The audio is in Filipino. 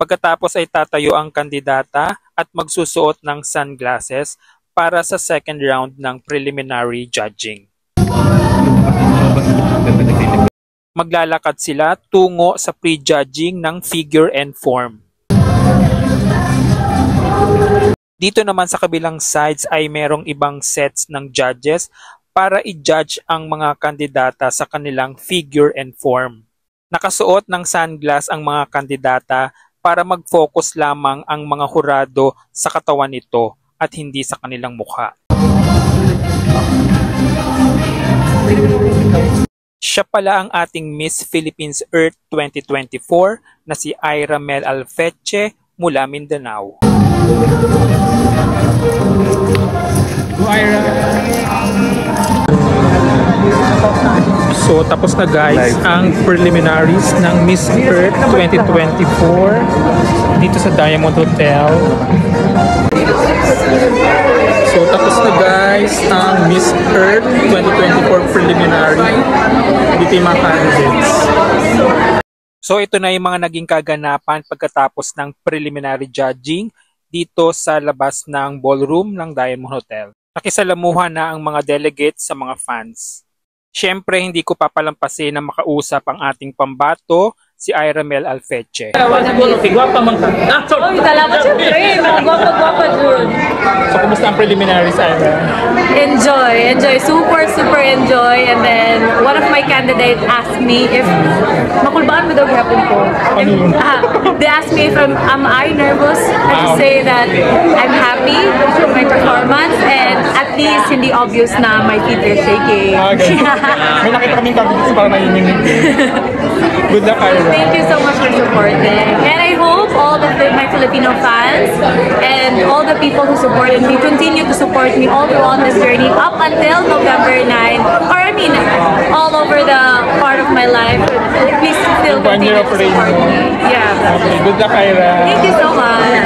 Pagkatapos ay tatayo ang kandidata at magsusuot ng sunglasses para sa second round ng preliminary judging. Maglalakad sila tungo sa pre-judging ng figure and form. Dito naman sa kabilang sides ay merong ibang sets ng judges para i-judge ang mga kandidata sa kanilang figure and form. Nakasuot ng sunglass ang mga kandidata para mag-focus lamang ang mga hurado sa katawan nito at hindi sa kanilang mukha. Siya pala ang ating Miss Philippines Earth 2024 na si Ira Mel Alfeche mula Mindanao. So tapos na guys ang preliminaries ng Miss Earth 2024 dito sa Diamond Hotel. So tapos na guys ang Miss Earth 2024 preliminary dito yung mga candidates. So ito na yung mga naging kaganapan pagkatapos ng preliminary judging dito sa labas ng ballroom ng Diamond Hotel. Nakisalamuha na ang mga delegates sa mga fans. Siyempre, hindi ko papalampasin na makausap ang ating pambato, si Ira Mel Alfeche. Gwapa man ka. Uy, talaga siyempre. Mga gwapa-gwapa dun. So, kumusta ang preliminaries, Ira? Enjoy. Super enjoy. And then, one of my candidates asked me if makulbaan mo daw gihapon ko. They asked me if am I nervous? I just say that I'm happy with my performance and at least hindi obvious na my feet are shaking. Okay. May nakita kaming candidates para naiingin. Good luck, Ira. Thank you so much for supporting. And I hope all of my Filipino fans and all the people who supported me continue to support me all throughout this journey up until November 9. Or I mean, all over the part of my life. Please still continue to support me. Yeah. Okay, good luck, Ira. Thank you so much.